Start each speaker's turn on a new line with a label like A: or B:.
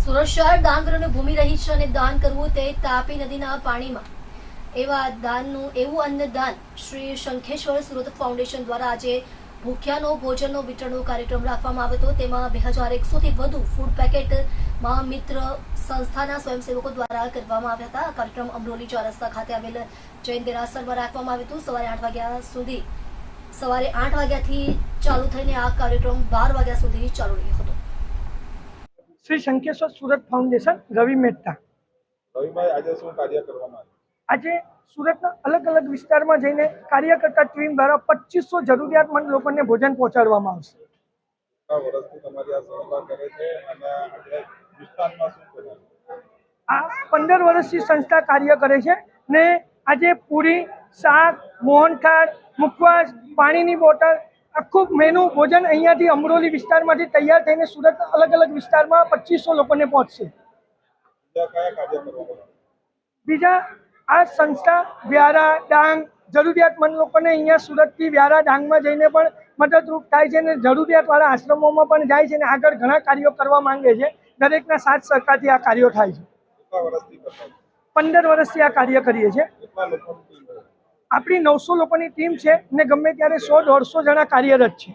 A: સુરત શહેર દાનગૃહની ભૂમિ રહી છે અને દાન કરવું તે તાપી નદીના પાણીમાં એવા દાનનું એવું અન્નદાન શ્રી શંખેશ્વર સુરત ફાઉન્ડેશન દ્વારા આજે ભૂખ્યાનો ભોજનનો વિતરણનો કાર્યક્રમ રાખવામાં આવ્યો હતો। તેમાં 2100 થી વધુ ફૂડ પેકેટ મહામિત્ર સંસ્થાના સ્વયંસેવકો દ્વારા કરવામાં આવ્યા હતા। આ કાર્યક્રમ અમરોલી ચાર રસ્તા ખાતે આવેલ જૈન દેરાસરમાં રાખવામાં આવ્યું હતું। સવારે 8 વાગ્યા સુધી સવારે 8 વાગ્યાથી ચાલુ થઈને આ કાર્યક્રમ 12 વાગ્યા સુધી ચાલુ રહ્યો હતો।
B: શ્રી શંખેશ્વર સુરત ફાઉન્ડેશન રવિ મહેતા
C: રવિભાઈ આજે શું કાર્ય કરવામાં
B: આજે સુરતના અલગ અલગ વિસ્તારમાં જઈને કાર્ય કરતા ટીમ દ્વારા 2500 જરૂરિયાતમંદ લોકોને ભોજન પહોંચાડવામાં આવશે।
C: કેટલા વર્ષથી તમારી આ સંસ્થા કરે છે અને આજે વિસ્તારમાં શું કરે છે?
B: આ 15 વર્ષથી સંસ્થા કાર્ય કરે છે ને આજે પૂરી, શાક, મોહનથાળ, મુખવાસ, પાણીની બોટલ આખું મેનુ ભોજન અહીંયાથી અમરોલી વિસ્તારમાંથી તૈયાર થઈને સુરત અલગ અલગ વિસ્તારમાં 2500 લોકોને પહોંચશે।
C: બીજા કયા કાર્ય કરવામાં
B: બીજા આ સંસ્થા વ્યારા, ડાંગ જરૂરિયાતમંદ લોકોને અહીંયા સુરતથી વ્યારા, ડાંગમાં જઈને પણ મદદરૂપ થાય છે અને જરૂરિયાતવાળા આશ્રમોમાં પણ જાય છે અને આગળ ઘણા કાર્યો કરવા માંગે છે। દરેકના સાથ સહકારથી આ કાર્યો થાય છે।
C: કેટલા વર્ષથી કરતા છો?
B: 15 વર્ષથી આ કાર્ય કરીએ છીએ।
C: કેટલા લોકોની ટીમ છે?
B: આપણી 900 લોકોની ટીમ છે ને ગમે ત્યારે 100-150 જણા કાર્યરત છે।